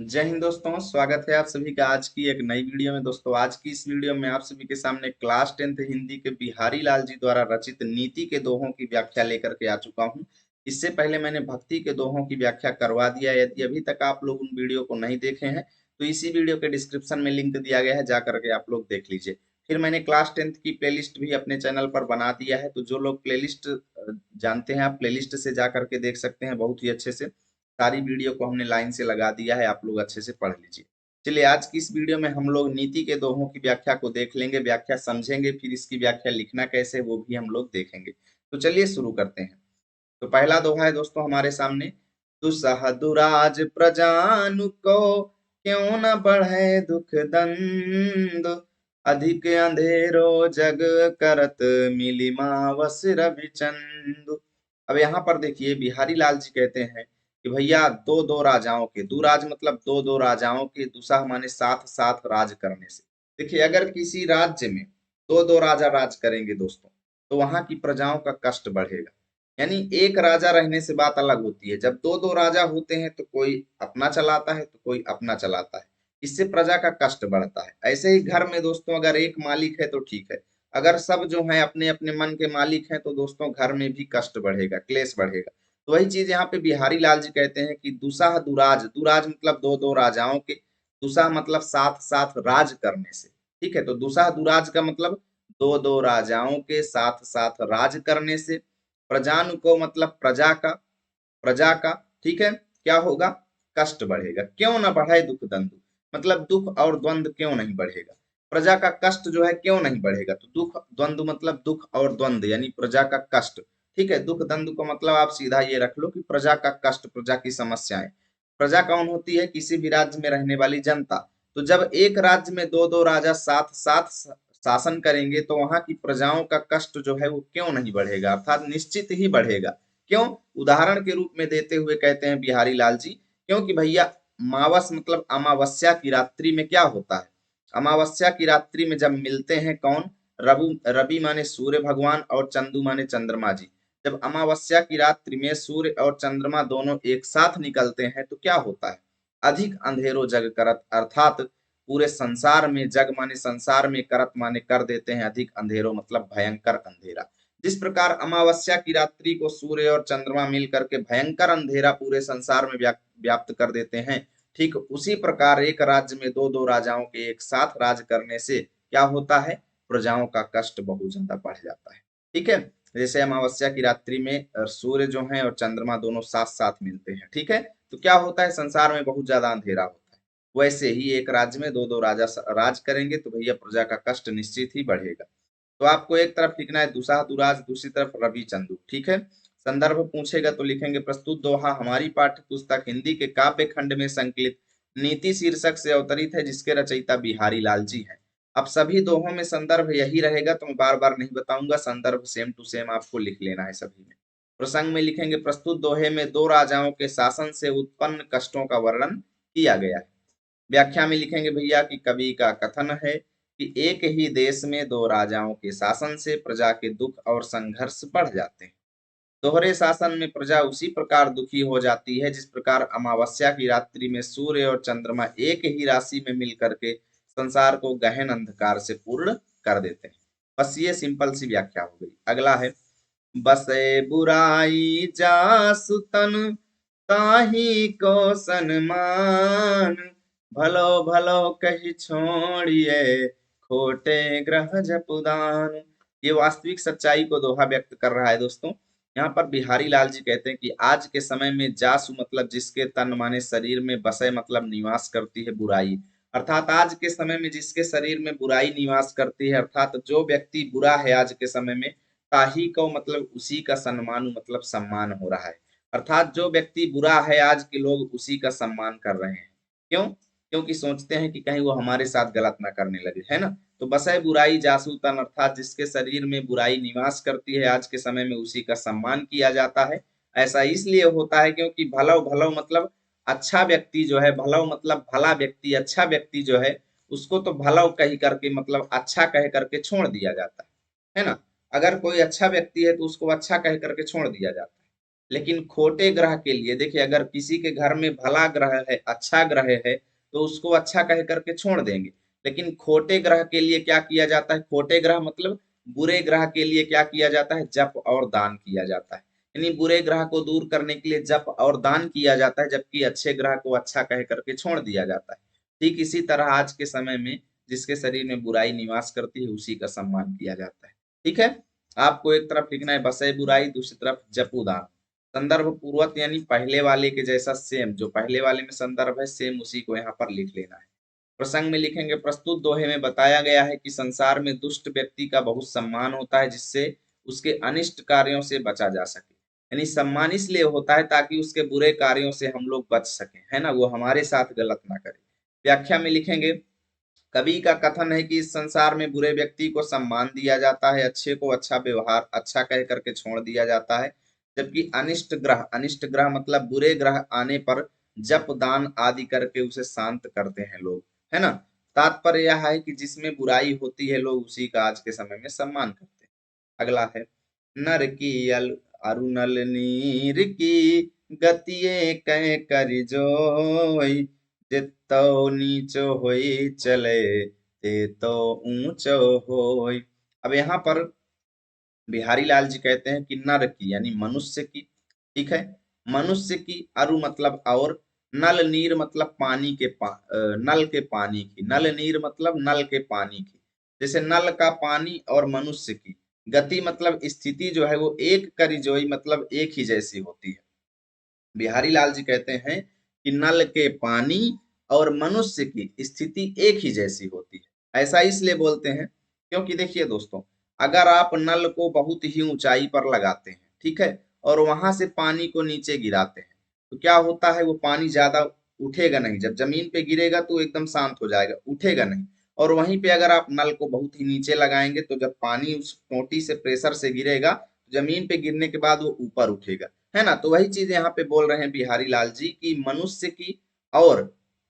जय हिंद दोस्तों, स्वागत है आप सभी का आज की एक नई वीडियो में। दोस्तों, आज की इस वीडियो में आप सभी के सामने क्लास 10th हिंदी के बिहारी लाल जी द्वारा रचित नीति के दोहों की व्याख्या लेकर के आ चुका हूं। इससे पहले मैंने भक्ति के दोहों की व्याख्या करवा दिया। यदि अभी तक आप लोग उन वीडियो को नहीं देखे हैं तो इसी वीडियो के डिस्क्रिप्शन में लिंक दिया गया है, जा करके आप लोग देख लीजिए। फिर मैंने क्लास 10th की प्लेलिस्ट भी अपने चैनल पर बना दिया है, तो जो लोग प्लेलिस्ट जानते हैं आप प्लेलिस्ट से जा करके देख सकते हैं बहुत ही अच्छे से। सारी वीडियो को हमने लाइन से लगा दिया है, आप लोग अच्छे से पढ़ लीजिए। चलिए, आज की इस वीडियो में हम लोग नीति के दोहों की व्याख्या को देख लेंगे, व्याख्या समझेंगे, फिर इसकी व्याख्या लिखना कैसे वो भी हम लोग देखेंगे। तो चलिए शुरू करते हैं। तो पहला दोहा है दोस्तों हमारे सामने। दुसह दुराज प्रजानु को, क्यों न बढ़े दुख दंद, अधिक अंधेरो जग करत, मिली मावस रविचंद। अब यहाँ पर देखिए बिहारी लाल जी कहते हैं कि भैया दो दो राजाओं के, दुराज मतलब दो दो राजाओं के, दुसह माने साथ साथ राज करने से। देखिए, अगर किसी राज्य में दो दो राजा राज करेंगे दोस्तों, तो वहां की प्रजाओं का कष्ट बढ़ेगा। यानी एक राजा रहने से बात अलग होती है, जब दो दो राजा होते हैं तो कोई अपना चलाता है तो कोई अपना चलाता है, इससे प्रजा का कष्ट बढ़ता है। ऐसे ही घर में दोस्तों अगर एक मालिक है तो ठीक है, अगर सब जो है अपने अपने मन के मालिक हैं तो दोस्तों घर में भी कष्ट बढ़ेगा, क्लेश बढ़ेगा। तो वही चीज यहाँ पे बिहारी लाल जी कहते हैं कि दुसाह दुराज, दुराज मतलब दो दो राजाओं के, दुसाह मतलब साथ साथ राज करने से। ठीक है, तो दुसाह दुराज का मतलब दो दो राजाओं के साथ साथ राज करने से। प्रजानु को मतलब प्रजा का, प्रजा का। ठीक है, क्या होगा? कष्ट बढ़ेगा। क्यों ना बढ़े दुख दंदु, मतलब दुख और द्वंद क्यों नहीं बढ़ेगा। प्रजा का कष्ट जो है क्यों नहीं बढ़ेगा, तो दुख द्वंद मतलब दुख और द्वंद यानी प्रजा का कष्ट। ठीक है, दुख दंद को मतलब आप सीधा ये रख लो कि प्रजा का कष्ट, प्रजा की समस्याएं। प्रजा कौन होती है? किसी भी राज्य में रहने वाली जनता। तो जब एक राज्य में दो दो राजा साथ साथ शासन करेंगे तो वहां की प्रजाओं का कष्ट जो है वो क्यों नहीं बढ़ेगा, अर्थात निश्चित ही बढ़ेगा। क्यों? उदाहरण के रूप में देते हुए कहते हैं बिहारी लाल जी, क्योंकि भैया मावस मतलब अमावस्या की रात्रि में क्या होता है? अमावस्या की रात्रि में जब मिलते हैं कौन? रवि, रवि माने सूर्य भगवान और चंदू माने चंद्रमा जी। जब अमावस्या की रात्रि में सूर्य और चंद्रमा दोनों एक साथ निकलते हैं तो क्या होता है? अधिक अंधेरो जग करत, अर्थात पूरे संसार में, जग माने संसार में, करत माने कर देते हैं, अधिक अंधेरो मतलब भयंकर अंधेरा। जिस प्रकार अमावस्या की रात्रि को सूर्य और चंद्रमा मिल करके भयंकर अंधेरा पूरे संसार में व्याप्त कर देते हैं, ठीक उसी प्रकार एक राज्य में दो दो राजाओं के एक साथ राज करने से क्या होता है? प्रजाओं का कष्ट बहुत ज्यादा बढ़ जाता है। ठीक है, जैसे अमावस्या की रात्रि में सूर्य जो है और चंद्रमा दोनों साथ साथ मिलते हैं, ठीक है, तो क्या होता है? संसार में बहुत ज्यादा अंधेरा होता है। वैसे ही एक राज्य में दो दो राजा राज करेंगे तो भैया प्रजा का कष्ट निश्चित ही बढ़ेगा। तो आपको एक तरफ लिखना है दुसाह दुराज, दूसरी तरफ रवि चंदू। ठीक है, संदर्भ पूछेगा तो लिखेंगे प्रस्तुत दोहा हमारी पाठ्य पुस्तक हिंदी के काव्य खंड में संकलित नीति शीर्षक से अवतरित है, जिसके रचयिता बिहारी लाल जी हैं। अब सभी दोहों में संदर्भ यही रहेगा, तो मैं बार बार नहीं बताऊंगा, संदर्भ सेम टू सेम आपको लिख लेना है सभी में। प्रसंग में लिखेंगे प्रस्तुत दोहे में दो राजाओं के शासन से उत्पन्न कष्टों का वर्णन किया गया है। व्याख्या में लिखेंगे भैया कि कवि का कथन है कि एक ही देश में दो राजाओं के शासन से प्रजा के दुख और संघर्ष बढ़ जाते हैं। दोहरे शासन में प्रजा उसी प्रकार दुखी हो जाती है जिस प्रकार अमावस्या की रात्रि में सूर्य और चंद्रमा एक ही राशि में मिल करके संसार को गहन अंधकार से पूर्ण कर देते हैं। बस ये सिंपल सी व्याख्या हो गई। अगला है बसे बुराई जासु तन, ताही को सन्मान, भलो भलो कही छोड़िए, खोटे ग्रह जपुदान। ये वास्तविक सच्चाई को दोहा व्यक्त कर रहा है दोस्तों। यहाँ पर बिहारी लाल जी कहते हैं कि आज के समय में जासु मतलब जिसके तन माने शरीर में, बसे मतलब निवास करती है बुराई, अर्थात आज के समय में जिसके शरीर में बुराई निवास करती है, अर्थात जो व्यक्ति बुरा है आज के समय में, ताही को मतलब उसी का सम्मान मतलब सम्मान हो रहा है। अर्थात जो व्यक्ति बुरा है आज के लोग उसी का सम्मान कर रहे हैं। क्यों? क्योंकि सोचते हैं कि कहीं वो हमारे साथ गलत ना करने लगे, है ना। तो बसै बुराई जासू तन, अर्थात जिसके शरीर में बुराई निवास करती है आज के समय में उसी का सम्मान किया जाता है। ऐसा इसलिए होता है क्योंकि भलो भलो मतलब अच्छा व्यक्ति जो है, भलो मतलब भला व्यक्ति, अच्छा व्यक्ति जो है उसको तो भलो कही करके मतलब अच्छा कह करके छोड़ दिया जाता है ना। अगर कोई अच्छा व्यक्ति है तो उसको अच्छा कह करके छोड़ दिया जाता है। लेकिन खोटे ग्रह के लिए देखिए, अगर किसी के घर में भला ग्रह है, अच्छा ग्रह है, तो उसको अच्छा कह करके छोड़ देंगे। लेकिन खोटे ग्रह के लिए क्या किया जाता है? खोटे ग्रह मतलब बुरे ग्रह के लिए क्या किया जाता है? जप और दान किया जाता है। यानी बुरे ग्रह को दूर करने के लिए जप और दान किया जाता है, जबकि अच्छे ग्रह को अच्छा कह करके छोड़ दिया जाता है। ठीक इसी तरह आज के समय में जिसके शरीर में बुराई निवास करती है, उसी का सम्मान किया जाता है। ठीक है, आपको एक तरफ लिखना है बसे बुराई, दूसरी तरफ जपू दान। संदर्भ पूर्वक यानी पहले वाले के जैसा सेम, जो पहले वाले में संदर्भ है सेम उसी को यहाँ पर लिख लेना है। प्रसंग में लिखेंगे, प्रस्तुत दोहे में बताया गया है कि संसार में दुष्ट व्यक्ति का बहुत सम्मान होता है, जिससे उसके अनिष्ट कार्यों से बचा जा सके। यानी सम्मान इसलिए होता है ताकि उसके बुरे कार्यों से हम लोग बच सकें, है ना, वो हमारे साथ गलत ना करे। व्याख्या में लिखेंगे, कवि का कथन है कि इस संसार में बुरे व्यक्ति को सम्मान दिया जाता है, अच्छे को अच्छा व्यवहार अच्छा कह करके छोड़ दिया जाता है, जबकि अनिष्ट ग्रह मतलब बुरे ग्रह आने पर जप दान आदि करके उसे शांत करते हैं लोग, है ना। तात्पर्य यह है कि जिसमें बुराई होती है लोग उसी का आज के समय में सम्मान करते हैं। अगला है, नर की अरुणल नीर की गतिये कह कर जोई, जेतो नीचो होई चले ते तो ऊंचो होई। अब यहाँ पर बिहारी लाल जी कहते हैं कि नर की यानी मनुष्य की, ठीक है, मनुष्य की, अरु मतलब और, नल नीर मतलब पानी के नल के पानी की, नल नीर मतलब नल के पानी की। जैसे नल का पानी और मनुष्य की गति मतलब स्थिति जो है वो एक करिजोई मतलब एक ही जैसी होती है। बिहारी लाल जी कहते हैं कि नल के पानी और मनुष्य की स्थिति एक ही जैसी होती है। ऐसा इसलिए बोलते हैं क्योंकि देखिए दोस्तों, अगर आप नल को बहुत ही ऊंचाई पर लगाते हैं, ठीक है, और वहां से पानी को नीचे गिराते हैं, तो क्या होता है? वो पानी ज्यादा उठेगा नहीं, जब जमीन पे गिरेगा तो एकदम शांत हो जाएगा, उठेगा नहीं। और वहीं पे अगर आप नल को बहुत ही नीचे लगाएंगे तो जब पानी उस टोटी से प्रेशर से गिरेगा, जमीन पे गिरने के बाद वो ऊपर उठेगा, है ना। तो वही चीज यहाँ पे बोल रहे हैं बिहारी लाल जी की मनुष्य की और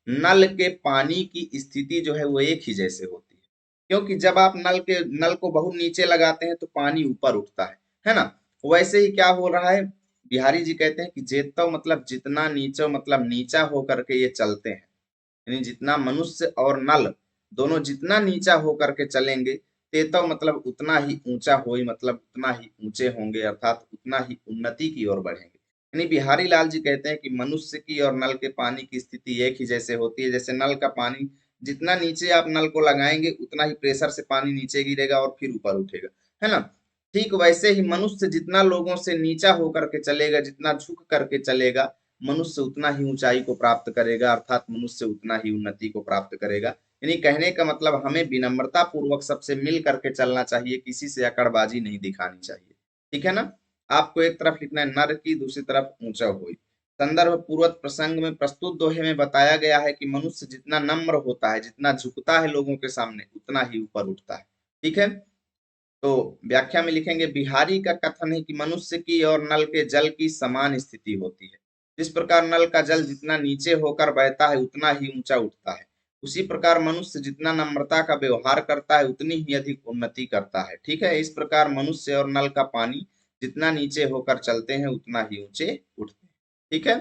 नल के पानी की स्थिति जो है वो एक ही जैसे होती है, क्योंकि जब आप नल को बहुत नीचे लगाते हैं तो पानी ऊपर उठता है ना। वैसे ही क्या हो रहा है, बिहारी जी कहते हैं कि जेतो मतलब जितना, नीचो मतलब नीचा होकर के ये चलते हैं। यानी जितना मनुष्य और नल दोनों जितना नीचा होकर के चलेंगे, तेतव मतलब उतना ही ऊंचा होई मतलब उतना ही ऊंचे होंगे, अर्थात उतना ही उन्नति की ओर बढ़ेंगे। यानी बिहारी लाल जी कहते हैं कि मनुष्य की और नल के पानी की स्थिति एक ही जैसे होती है। जैसे नल का पानी जितना नीचे आप नल को लगाएंगे उतना ही प्रेशर से पानी नीचे गिरेगा और फिर ऊपर उठेगा, है ना। ठीक वैसे ही मनुष्य जितना लोगों से नीचा होकर के चलेगा, जितना झुक करके चलेगा, मनुष्य उतना ही ऊंचाई को प्राप्त करेगा, अर्थात मनुष्य उतना ही उन्नति को प्राप्त करेगा। यानी कहने का मतलब हमें विनम्रता पूर्वक सबसे मिल करके चलना चाहिए, किसी से अकड़बाजी नहीं दिखानी चाहिए, ठीक है ना। आपको एक तरफ लिखना है नर की, दूसरी तरफ ऊंचा हुई। संदर्भ पूर्वक प्रसंग में प्रस्तुत दोहे में बताया गया है कि मनुष्य जितना नम्र होता है, जितना झुकता है लोगों के सामने, उतना ही ऊपर उठता है, ठीक है। तो व्याख्या में लिखेंगे, बिहारी का कथन है कि मनुष्य की और नल के जल की समान स्थिति होती है। जिस प्रकार नल का जल जितना नीचे होकर बहता है उतना ही ऊंचा उठता है, उसी प्रकार मनुष्य जितना नम्रता का व्यवहार करता है उतनी ही अधिक उन्नति करता है, ठीक है। इस प्रकार मनुष्य और नल का पानी जितना नीचे होकर चलते हैं उतना ही ऊंचे उठते हैं, ठीक है।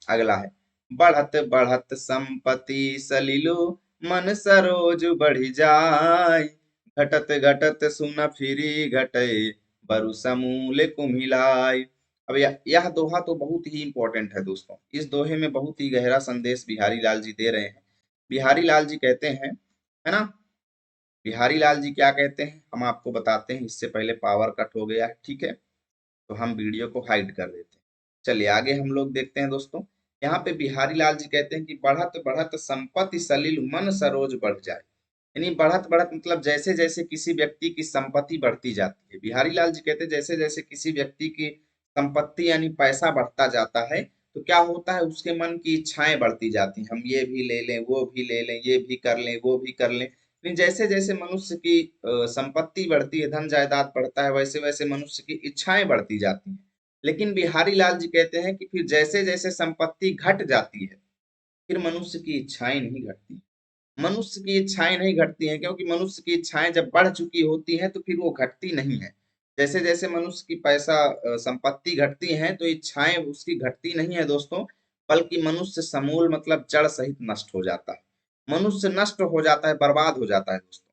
अगला है, बढ़त बढ़त संपत्ति सलिलो मन सरोज बढ़ जाय, घटत घटत सुन फिरी घटे बरु समूल कुम्हिलाय। अब यह दोहा तो बहुत ही इंपॉर्टेंट है दोस्तों। इस दोहे में बहुत ही गहरा संदेश बिहारी लाल जी दे रहे हैं। बिहारी लाल जी कहते हैं, है ना, बिहारी लाल जी क्या कहते हैं हम आपको बताते हैं, इससे पहले पावर कट हो गया है, ठीक है, तो हम वीडियो को हाइड कर देते हैं। चलिए आगे हम लोग देखते हैं दोस्तों। यहाँ पे बिहारी लाल जी कहते हैं कि बढ़त बढ़त संपत्ति सलिल मन सरोज बढ़ जाए। यानी बढ़त बढ़त मतलब जैसे जैसे किसी व्यक्ति की संपत्ति बढ़ती जाती है, बिहारी लाल जी कहते हैं जैसे जैसे किसी व्यक्ति की संपत्ति यानी पैसा बढ़ता जाता है, तो क्या होता है, उसके मन की इच्छाएं बढ़ती जाती हैं, हम ये भी ले लें, वो भी ले लें, ये भी कर लें, वो भी कर लें। लेकिन जैसे जैसे मनुष्य की संपत्ति बढ़ती है, धन जायदाद बढ़ता है, वैसे वैसे मनुष्य की इच्छाएं बढ़ती जाती हैं। लेकिन बिहारी लाल जी कहते हैं कि फिर जैसे जैसे संपत्ति घट जाती है, फिर मनुष्य की इच्छाएं नहीं घटती। मनुष्य की इच्छाएं नहीं घटती हैं, क्योंकि मनुष्य की इच्छाएं जब बढ़ चुकी होती हैं तो फिर वो घटती नहीं है। जैसे जैसे मनुष्य की पैसा संपत्ति घटती है तो इच्छाएं उसकी घटती नहीं है दोस्तों, बल्कि मनुष्य समूल मतलब जड़ सहित नष्ट हो जाता है। मनुष्य नष्ट हो जाता है, बर्बाद हो जाता है दोस्तों।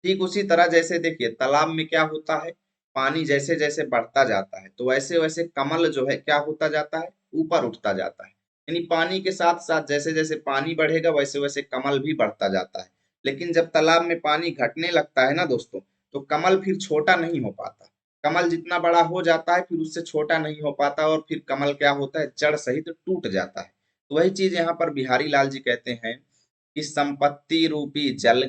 ठीक उसी तरह जैसे देखिए तालाब में क्या होता है, पानी जैसे जैसे बढ़ता जाता है तो वैसे वैसे कमल जो है क्या होता जाता है, ऊपर उठता जाता है। यानी पानी के साथ साथ जैसे जैसे पानी बढ़ेगा वैसे वैसे कमल भी बढ़ता जाता है। लेकिन जब तालाब में पानी घटने लगता है ना दोस्तों, तो कमल फिर छोटा नहीं हो पाता। कमल जितना बड़ा हो जाता है फिर उससे छोटा नहीं हो पाता, और फिर कमल क्या होता है, जड़ सहित टूट जाता है। तो वही चीज यहाँ पर बिहारी लाल जी कहते हैं कि संपत्ति रूपी जल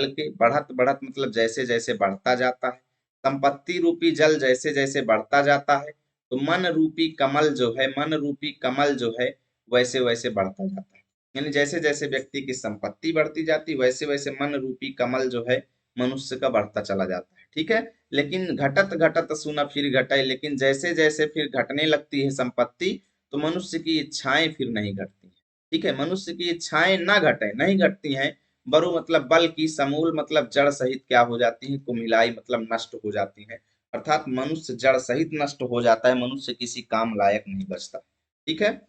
के बढ़त बढ़त मतलब जैसे जैसे बढ़ता जाता है, संपत्ति रूपी जल जैसे जैसे बढ़ता जाता है, तो मन रूपी कमल जो है वैसे वैसे बढ़ता जाता है। यानी जैसे जैसे व्यक्ति की संपत्ति बढ़ती जाती वैसे वैसे मन रूपी कमल जो है मनुष्य का बढ़ता चला जाता है। ठीक है, लेकिन घटत घटत सुन फिर घटे, लेकिन जैसे जैसे फिर घटने लगती है संपत्ति, तो मनुष्य की इच्छाएं फिर नहीं घटती हैं। ठीक है, मनुष्य की इच्छाएं ना घटे नहीं घटती हैं, बरु मतलब बल की समूल मतलब जड़ सहित क्या हो जाती है, कुमिलाई मतलब नष्ट हो जाती है। अर्थात मनुष्य जड़ सहित नष्ट हो जाता है, मनुष्य किसी काम लायक नहीं बचता। ठीक है,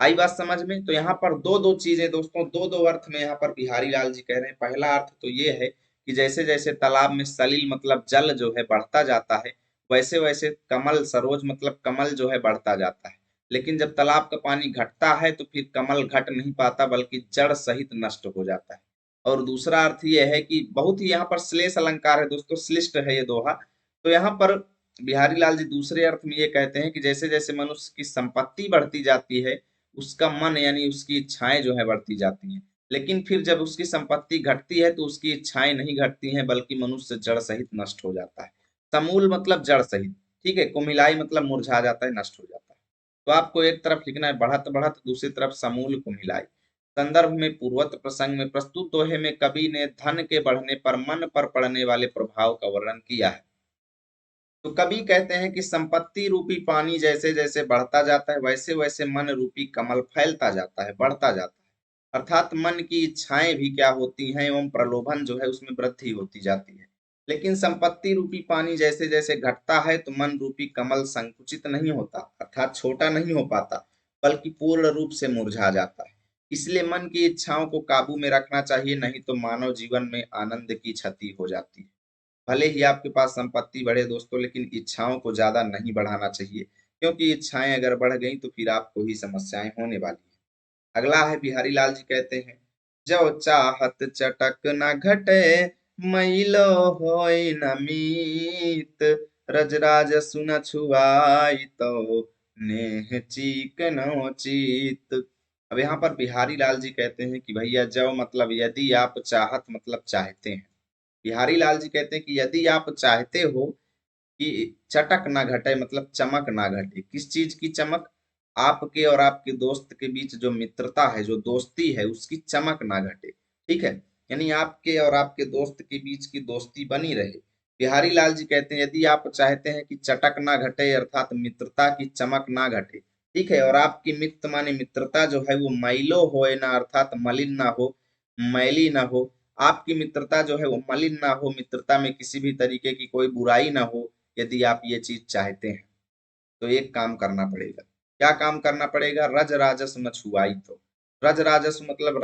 आई बात समझ में? तो यहाँ पर दो दो चीजें दोस्तों, दो दो अर्थ में यहाँ पर बिहारी लाल जी कह रहे हैं। पहला अर्थ तो ये है कि जैसे जैसे तालाब में सलील मतलब जल जो है बढ़ता जाता है, वैसे वैसे कमल सरोज मतलब कमल जो है बढ़ता जाता है। लेकिन जब तालाब का पानी घटता है तो फिर कमल घट नहीं पाता, बल्कि जड़ सहित नष्ट हो जाता है। और दूसरा अर्थ ये है कि बहुत ही यहाँ पर श्लेष अलंकार है दोस्तों, श्लिष्ट है ये दोहा। तो यहाँ पर बिहारी लाल जी दूसरे अर्थ में ये कहते हैं कि जैसे जैसे मनुष्य की संपत्ति बढ़ती जाती है, उसका मन यानी उसकी इच्छाएं जो है बढ़ती जाती हैं। लेकिन फिर जब उसकी संपत्ति घटती है तो उसकी इच्छाएं नहीं घटती हैं, बल्कि मनुष्य जड़ सहित नष्ट हो जाता है। समूल मतलब जड़ सहित। ठीक है, कुमिलाई मतलब मुरझा जाता है, नष्ट हो जाता है। तो आपको एक तरफ लिखना है बढ़त बढ़त, दूसरी तरफ समूल कुमिलाई। संदर्भ में पूर्वत प्रसंग में प्रस्तुत दोहे में कवि ने धन के बढ़ने पर मन पर पड़ने वाले प्रभाव का वर्णन किया है। तो कवि कहते हैं कि संपत्ति रूपी पानी जैसे जैसे बढ़ता जाता है वैसे वैसे मन रूपी कमल फैलता जाता है, बढ़ता जाता है। अर्थात मन की इच्छाएं भी क्या होती हैं एवं प्रलोभन जो है उसमें वृद्धि होती जाती है। लेकिन संपत्ति रूपी पानी जैसे जैसे घटता है तो मन रूपी कमल संकुचित नहीं होता, अर्थात छोटा नहीं हो पाता, बल्कि पूर्ण रूप से मुरझा जाता है। इसलिए मन की इच्छाओं को काबू में रखना चाहिए, नहीं तो मानव जीवन में आनंद की क्षति हो जाती है। भले ही आपके पास संपत्ति बढ़े दोस्तों, लेकिन इच्छाओं को ज्यादा नहीं बढ़ाना चाहिए, क्योंकि इच्छाएं अगर बढ़ गई तो फिर आपको ही समस्याएं होने वाली है। अगला है बिहारी लाल जी कहते हैं, जो चाहत चटक न घटे, मैलो होय न मीत, रजराज सुन छुआई तो नेह चीकनो चीत। अब यहाँ पर बिहारी लाल जी कहते हैं कि भैया जो मतलब यदि आप चाहत मतलब चाहते हैं, बिहारी लाल जी कहते हैं कि यदि आप चाहते हो कि चटक ना घटे मतलब चमक ना घटे, किस चीज की चमक, आपके और आपके दोस्त के बीच जो मित्रता है, जो दोस्ती है, उसकी चमक ना घटे। ठीक है, यानी आपके और आपके दोस्त के बीच की दोस्ती बनी रहे। बिहारी लाल जी कहते हैं यदि आप चाहते हैं कि चटक ना घटे अर्थात मित्रता की चमक ना घटे, ठीक है, और आपकी मित्र माने मित्रता जो है वो मैलो होए ना अर्थात मलिन ना हो, मैली ना हो, आपकी मित्रता जो है वो मलिन ना हो, मित्रता में किसी भी तरीके की कोई बुराई ना हो, यदि आप ये चीज चाहते हैं तो एक काम करना पड़ेगा। क्या काम करना पड़ेगा? रज राजस्व न छुआई तो। रज राजस्व मतलब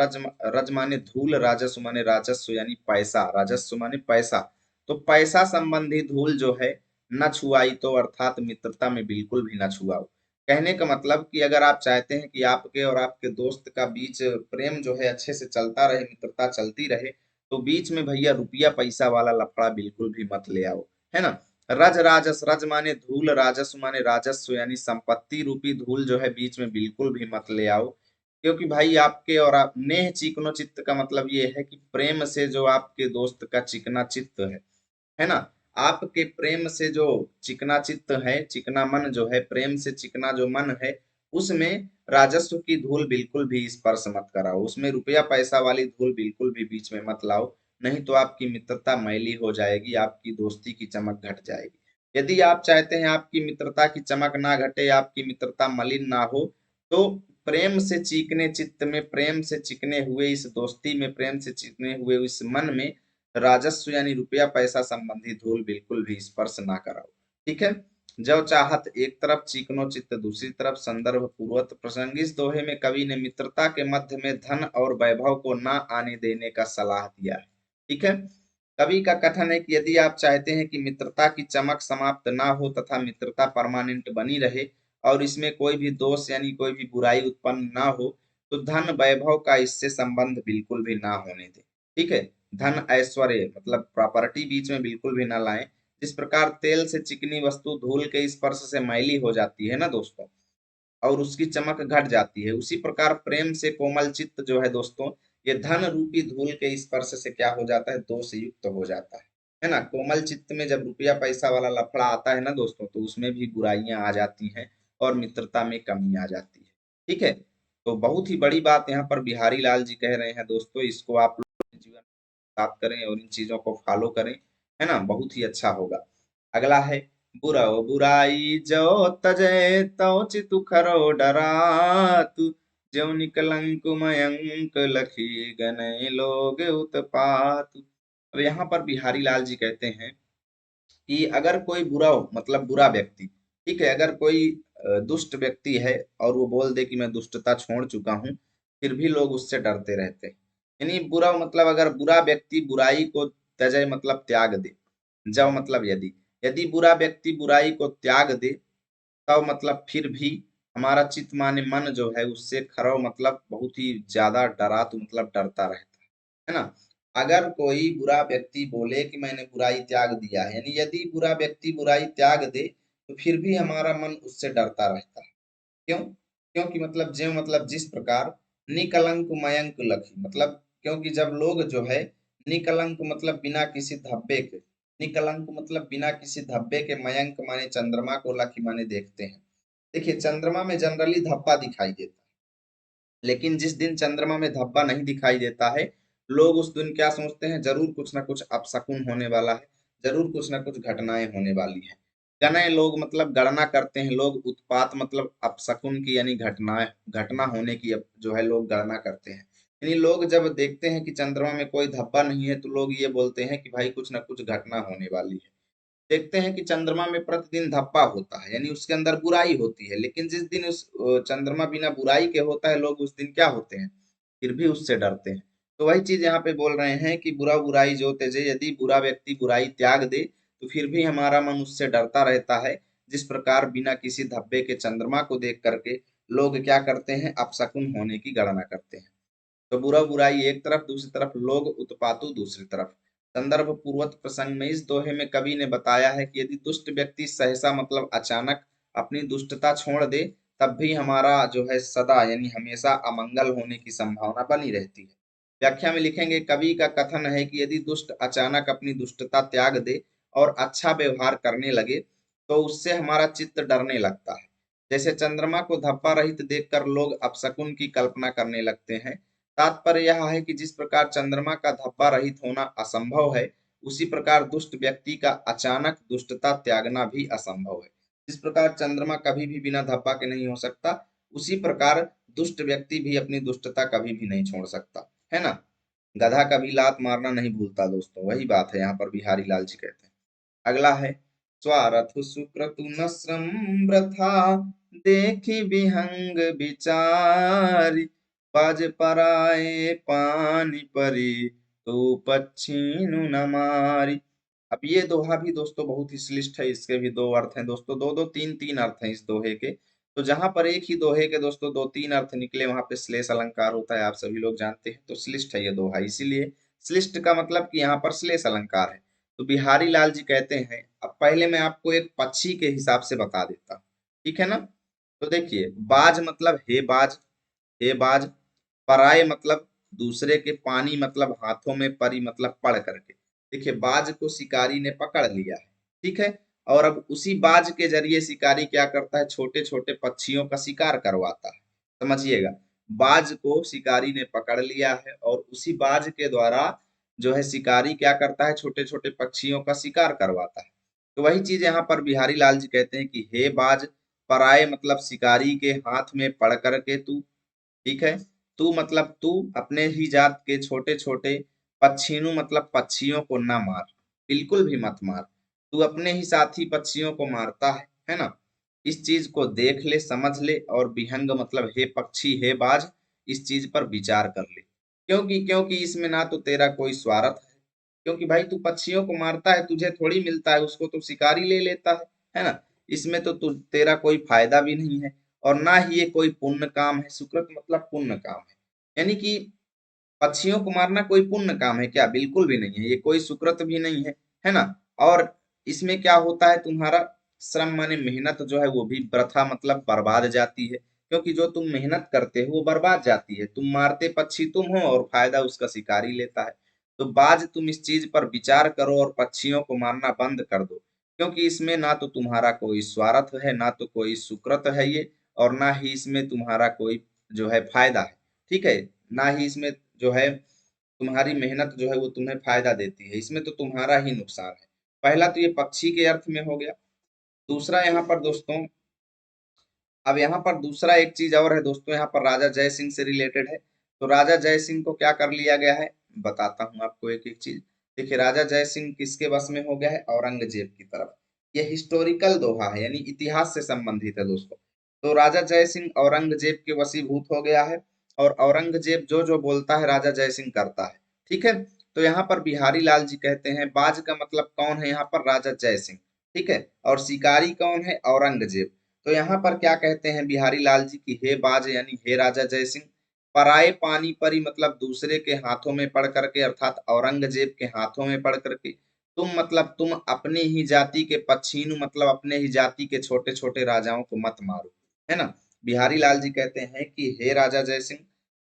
रज माने धूल, राजस्व माने राजस्व यानी पैसा, राजस्व माने पैसा। तो पैसा संबंधी धूल जो है न छुआई तो अर्थात मित्रता में बिल्कुल भी न छुआओ। कहने का मतलब कि अगर आप चाहते हैं कि आपके और आपके दोस्त का बीच प्रेम जो है अच्छे से चलता रहे, मित्रता चलती रहे, तो बीच में भैया रुपया पैसा वाला लफड़ा बिल्कुल भी मत ले आओ, है ना। रज राजस, रज माने धूल, राजस्व माने राजस्व यानी संपत्ति रूपी धूल जो है बीच में बिल्कुल भी मत ले आओ। क्योंकि भाई आपके और आप नेह चिकनो चित्त का मतलब ये है कि प्रेम से जो आपके दोस्त का चिकना चित्त है ना, आपके प्रेम से जो चिकना चित्त है, चिकना मन जो है, प्रेम से चिकना जो मन है, उसमें राजस्व की धूल बिल्कुल भी स्पर्श मत कराओ, उसमें रुपया पैसा वाली धूल बिल्कुल भी बीच में मत लाओ। नहीं तो आपकी मित्रता मैली हो जाएगी, आपकी दोस्ती की चमक घट जाएगी। यदि आप चाहते हैं आपकी मित्रता की चमक ना घटे, आपकी मित्रता मलिन ना हो, तो प्रेम से चीकने चित्त में, प्रेम से चिकने हुए इस दोस्ती में, प्रेम से चिकने हुए इस मन में राजस्व यानी रुपया पैसा संबंधी धूल बिल्कुल भी स्पर्श ना कराओ। ठीक है। जब चाहत एक तरफ चिकनो चित्त दूसरी तरफ, संदर्भ पूर्वत प्रसंग। इस दोहे में कवि ने मित्रता के मध्य में धन और वैभव को ना आने देने का सलाह दिया है। ठीक है। कवि का कथन है कि यदि आप चाहते हैं कि मित्रता की चमक समाप्त ना हो तथा मित्रता परमानेंट बनी रहे और इसमें कोई भी दोष यानी कोई भी बुराई उत्पन्न ना हो, तो धन वैभव का इससे संबंध बिल्कुल भी ना होने दें। ठीक है। धन ऐश्वर्य मतलब प्रॉपर्टी बीच में बिल्कुल भी ना लाएं। जिस प्रकार तेल से चिकनी वस्तु धूल के स्पर्श से मैली हो जाती है ना दोस्तों, और उसकी चमक घट जाती है, उसी प्रकार प्रेम से कोमल चित्त जो है दोस्तों, ये धन रूपी धूल के स्पर्श से क्या हो जाता है, दोष युक्त हो जाता है ना। कोमल चित्त में जब रुपया पैसा वाला लफड़ा आता है ना दोस्तों, तो उसमें भी बुराइयां आ जाती हैं और मित्रता में कमी आ जाती है। ठीक है। तो बहुत ही बड़ी बात यहाँ पर बिहारी लाल जी कह रहे हैं दोस्तों, इसको आप लोग अपने जीवन में साथ करें और इन चीजों को फॉलो करें, है ना, बहुत ही अच्छा होगा। अगला है, बुराओ बुराई जो तजय तौ चितु खरो डरातु, ज्यों निकलंक मयंक लखी गनय लोग उत्पातु। अब यहाँ पर बिहारी लाल जी कहते हैं कि अगर कोई बुरा हो मतलब बुरा व्यक्ति, ठीक है, अगर कोई दुष्ट व्यक्ति है और वो बोल दे कि मैं दुष्टता छोड़ चुका हूँ, फिर भी लोग उससे डरते रहते हैं। यानी बुरा मतलब अगर बुरा व्यक्ति बुराई को त्यजे मतलब त्याग दे, जब मतलब यदि, यदि बुरा व्यक्ति बुराई को त्याग दे, तब मतलब फिर भी हमारा चित्त माने मन जो है उससे खरो मतलब बहुत ही ज्यादा डरा तो मतलब डरता रहता है ना। अगर कोई बुरा व्यक्ति बोले कि मैंने बुराई त्याग दिया है, यानी यदि बुरा व्यक्ति बुराई त्याग दे, तो फिर भी हमारा मन उससे डरता रहता है। क्यों? क्योंकि मतलब ज्यों मतलब जिस प्रकार निकलंक मयंक लखी मतलब, क्योंकि जब लोग जो है निकलंक मतलब बिना किसी धब्बे के, निकलंक मतलब बिना किसी धब्बे के, मयंक माने चंद्रमा को, लखी माने देखते हैं। देखिए चंद्रमा में जनरली धब्बा दिखाई देता है, लेकिन जिस दिन चंद्रमा में धब्बा नहीं दिखाई देता है, लोग उस दिन क्या सोचते हैं, जरूर कुछ ना कुछ अपशकुन होने वाला है, जरूर कुछ ना कुछ घटनाएं होने वाली है। गणय लोग मतलब गणना करते हैं लोग, उत्पात मतलब अपशकुन की यानी घटना घटना होने की जो है लोग गणना करते हैं। यानी लोग जब देखते हैं कि चंद्रमा में कोई धब्बा नहीं है, तो लोग ये बोलते हैं कि भाई कुछ ना कुछ घटना होने वाली है। देखते हैं कि चंद्रमा में प्रतिदिन धप्पा होता है, यानी उसके अंदर बुराई होती है, लेकिन जिस दिन उस चंद्रमा बिना बुराई के होता है, लोग उस दिन क्या होते हैं, फिर भी उससे डरते हैं। तो वही चीज यहाँ पे बोल रहे हैं कि बुरा बुराई जो तेजे, यदि बुरा व्यक्ति बुराई त्याग दे, तो फिर भी हमारा मन उससे डरता रहता है। जिस प्रकार बिना किसी धब्बे के चंद्रमा को देख करके लोग क्या करते हैं, अपशकुन होने की गणना करते हैं। तो बुरा बुराई एक तरफ, दूसरी तरफ लोग उत्पातु दूसरी तरफ। संदर्भ पूर्वक प्रसंग में इस दोहे में कवि ने बताया है कि यदि दुष्ट व्यक्ति सहसा मतलब अचानक अपनी दुष्टता छोड़ दे, तब भी हमारा जो है सदा यानी हमेशा अमंगल होने की संभावना बनी रहती है। व्याख्या में लिखेंगे, कवि का कथन है कि यदि दुष्ट अचानक अपनी दुष्टता त्याग दे और अच्छा व्यवहार करने लगे, तो उससे हमारा चित्त डरने लगता है। जैसे चंद्रमा को धब्बा रहित देखकर लोग अपशकुन की कल्पना करने लगते हैं। तात्पर्य यह है कि जिस प्रकार चंद्रमा का धब्बा रहित होना असंभव है, उसी प्रकार दुष्ट व्यक्ति का अचानक दुष्टता त्यागना भी असंभव है। जिस प्रकार चंद्रमा कभी भी बिना धब्बा के नहीं हो सकता, उसी प्रकार दुष्ट व्यक्ति भी अपनी दुष्टता कभी भी नहीं छोड़ सकता, है ना। गधा कभी लात मारना नहीं भूलता दोस्तों, वही बात है यहाँ पर बिहारी लाल जी कहते हैं। अगला है, स्वारथ सुक्रतु नस्रम वृथा, देखी विहंग विचारी, बाज पराए पानी परी, तो पक्षीनु न मारी। अब ये दोहा भी दोस्तों बहुत ही श्लिष्ट है, इसके भी दो अर्थ हैं दोस्तों, दो दो तीन तीन अर्थ हैं इस दोहे के। तो जहां पर एक ही दोहे के दोस्तों दो तीन अर्थ निकले, वहां पे श्लेष अलंकार होता है, आप सभी लोग जानते हैं। तो श्लिष्ट है ये दोहा, इसीलिए श्लिष्ट का मतलब कि यहाँ पर श्लेष अलंकार है। तो बिहारी लाल जी कहते हैं, अब पहले मैं आपको एक पक्षी के हिसाब से बता देता हूँ, ठीक है ना। तो देखिए, बाज मतलब हे बाज, हे बाज। पराए मतलब दूसरे के, पानी मतलब हाथों में, परी मतलब पढ़ करके। देखिए बाज को शिकारी ने पकड़ लिया है, ठीक है, और अब उसी बाज के जरिए शिकारी क्या करता है, छोटे छोटे पक्षियों का शिकार करवाता है। समझिएगा, बाज को शिकारी ने पकड़ लिया है और उसी बाज के द्वारा जो है शिकारी क्या करता है, छोटे छोटे पक्षियों का शिकार करवाता है। तो वही चीज यहाँ पर बिहारी लाल जी कहते हैं कि हे बाज, पराए मतलब शिकारी के हाथ में पड़ करके तू, ठीक है, तू मतलब तू अपने ही जात के छोटे छोटे पक्षीणु मतलब पक्षियों को ना मार, बिल्कुल भी मत मार। तू अपने ही साथी पक्षियों को मारता है ना। इस चीज को देख ले, समझ ले, और विहंग मतलब हे पक्षी, हे बाज, इस चीज पर विचार कर ले। क्योंकि क्योंकि इसमें ना तो तेरा कोई स्वार्थ है, क्योंकि भाई तू पक्षियों को मारता है, तुझे थोड़ी मिलता है, उसको तो शिकारी ले लेता है ना। इसमें तो तू तेरा कोई फायदा भी नहीं है, और ना ही ये कोई पुण्य काम है। सुकृत मतलब पुण्य काम है, यानी कि पक्षियों को मारना कोई पुण्य काम है क्या? बिल्कुल भी नहीं है, ये कोई सुकृत भी नहीं है ना। और इसमें क्या होता है, तुम्हारा श्रम माने मेहनत जो है वो भी वृथा मतलब बर्बाद जाती है, क्योंकि जो तुम मेहनत करते हो वो बर्बाद जाती है। तुम मारते पक्षी तुम हो और फायदा उसका शिकारी लेता है। तो बाज तुम इस चीज पर विचार करो और पक्षियों को मारना बंद कर दो, क्योंकि इसमें ना तो तुम्हारा कोई स्वार्थ है, ना तो कोई सुकृत है ये, और ना ही इसमें तुम्हारा कोई जो है फायदा है। ठीक है, ना ही इसमें जो है तुम्हारी मेहनत जो है वो तुम्हें फायदा देती है, इसमें तो तुम्हारा ही नुकसान है। पहला तो ये पक्षी के अर्थ में हो गया। दूसरा यहाँ पर दोस्तों, अब यहाँ पर दूसरा एक चीज और है दोस्तों, यहाँ पर राजा जय सिंह से रिलेटेड है। तो राजा जय सिंह को क्या कर लिया गया है, बताता हूँ आपको एक एक चीज। देखिए, राजा जय सिंह किसके वश में हो गया है, औरंगजेब की तरफ। ये हिस्टोरिकल दोहा है, यानी इतिहास से संबंधित है दोस्तों। तो राजा जय सिंह औरंगजेब के वशीभूत हो गया है, और औरंगजेब जो जो बोलता है राजा जय सिंह करता है। ठीक है, तो यहाँ पर बिहारी लाल जी कहते हैं बाज का मतलब कौन है, यहाँ पर राजा जय सिंह। ठीक है, और शिकारी कौन है, औरंगजेब। तो यहाँ पर क्या कहते हैं बिहारी लाल जी की, हे बाज यानी हे राजा जय सिंह, पराए पानी परी मतलब दूसरे के हाथों में पड़ करके, अर्थात औरंगजेब के हाथों में पड़ करके, तुम मतलब तुम अपनी ही जाति के पक्षीनु मतलब अपने ही जाति के छोटे छोटे राजाओं को मत मारो, है ना। बिहारी लाल जी कहते हैं कि हे राजा जय सिंह,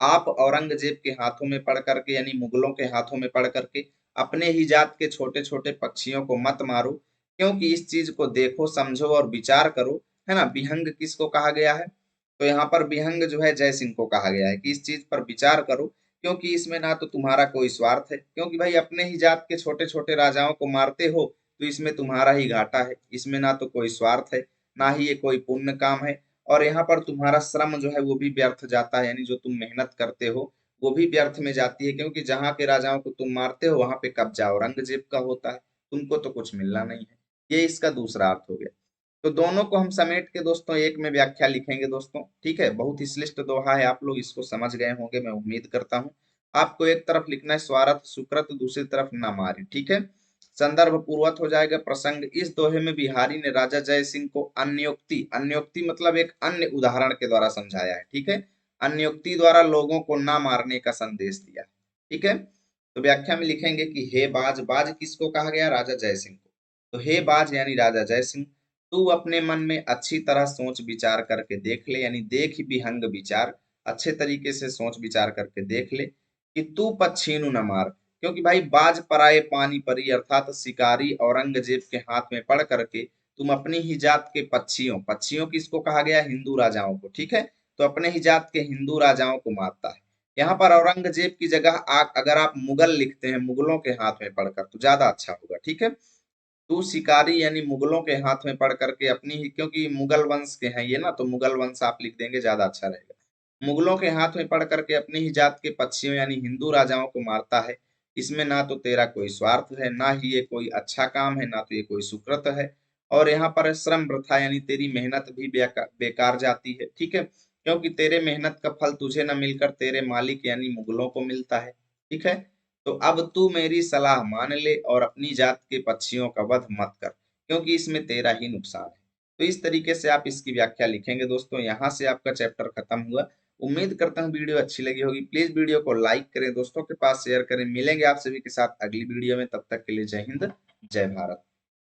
आप औरंगजेब के हाथों में पड़ करके यानी मुगलों के हाथों में पड़ करके अपने ही जात के छोटे छोटे पक्षियों को मत मारो, क्योंकि इस चीज को देखो, समझो और विचार करो, है ना। विहंग किसको कहा गया है, तो यहाँ पर विहंग जो है जय सिंह को कहा गया है कि इस चीज पर विचार करो, क्योंकि इसमें ना तो तुम्हारा कोई स्वार्थ है, क्योंकि भाई अपने ही जात के छोटे छोटे राजाओं को मारते हो, तो इसमें तुम्हारा ही घाटा है। इसमें ना तो कोई स्वार्थ है, ना ही ये कोई पुण्य काम है, और यहाँ पर तुम्हारा श्रम जो है वो भी व्यर्थ जाता है, यानी जो तुम मेहनत करते हो वो भी व्यर्थ में जाती है, क्योंकि जहाँ के राजाओं को तुम मारते हो वहां पे कब्जा औरंगजेब का होता है, तुमको तो कुछ मिलना नहीं है। ये इसका दूसरा अर्थ हो गया। तो दोनों को हम समेट के दोस्तों एक में व्याख्या लिखेंगे दोस्तों। ठीक है, बहुत ही श्लिष्ट दोहा है, आप लोग इसको समझ गए होंगे मैं उम्मीद करता हूँ। आपको एक तरफ लिखना है स्वार्थ सुकृत, दूसरी तरफ न मारी। ठीक है, संदर्भ पूर्वक हो जाएगा प्रसंग। इस दोहे में बिहारी ने राजा जय सिंह को अन्योक्ति, अन्योक्ति मतलब एक अन्य उदाहरण के द्वारा समझाया है। ठीक है, अन्योक्ति द्वारा लोगों को ना मारने का संदेश दिया। ठीक है, तो व्याख्या में लिखेंगे कि हे बाज, बाज किसको कहा गया, राजा जय सिंह को। तो हे बाज यानी राजा जय सिंह, तू अपने मन में अच्छी तरह सोच विचार करके देख ले, यानी देख विहंग विचार, अच्छे तरीके से सोच विचार करके देख ले कि तू पक्षीनु न मार, क्योंकि भाई बाज पराए पानी परी अर्थात शिकारी औरंगजेब के हाथ में पड़ करके तुम अपनी ही जात के पक्षियों, पक्षियों किसको कहा गया, हिंदू राजाओं को। ठीक है, तो अपने ही जात के हिंदू राजाओं को मारता है। यहाँ पर औरंगजेब की जगह अगर आप मुगल लिखते हैं, मुगलों के हाथ में पड़कर, तो ज्यादा अच्छा होगा। ठीक है, तू शिकारी यानी मुगलों के हाथ में पड़ करके अपनी ही, क्योंकि मुगल वंश के हैं ये ना, तो मुगल वंश आप लिख देंगे ज्यादा अच्छा रहेगा। मुगलों के हाथ में पड़ करके अपनी ही जात के पक्षियों यानी हिंदू राजाओं को मारता है। इसमें ना तो तेरा कोई स्वार्थ है, ना ही ये कोई अच्छा काम है, ना तो ये कोई सुकृत है। और यहाँ पर श्रम वृथा यानी तेरी मेहनत भी बेकार जाती है। ठीक है, क्योंकि तेरे मेहनत का फल तुझे न मिलकर तेरे मालिक यानी मुगलों को मिलता है। ठीक है, तो अब तू मेरी सलाह मान ले और अपनी जात के पक्षियों का वध मत कर, क्योंकि इसमें तेरा ही नुकसान है। तो इस तरीके से आप इसकी व्याख्या लिखेंगे दोस्तों। यहाँ से आपका चैप्टर खत्म हुआ। उम्मीद करता हूँ वीडियो अच्छी लगी होगी। प्लीज वीडियो को लाइक करें, दोस्तों के पास शेयर करें। मिलेंगे आप सभी के साथ अगली वीडियो में, तब तक के लिए जय हिंद, जय भारत।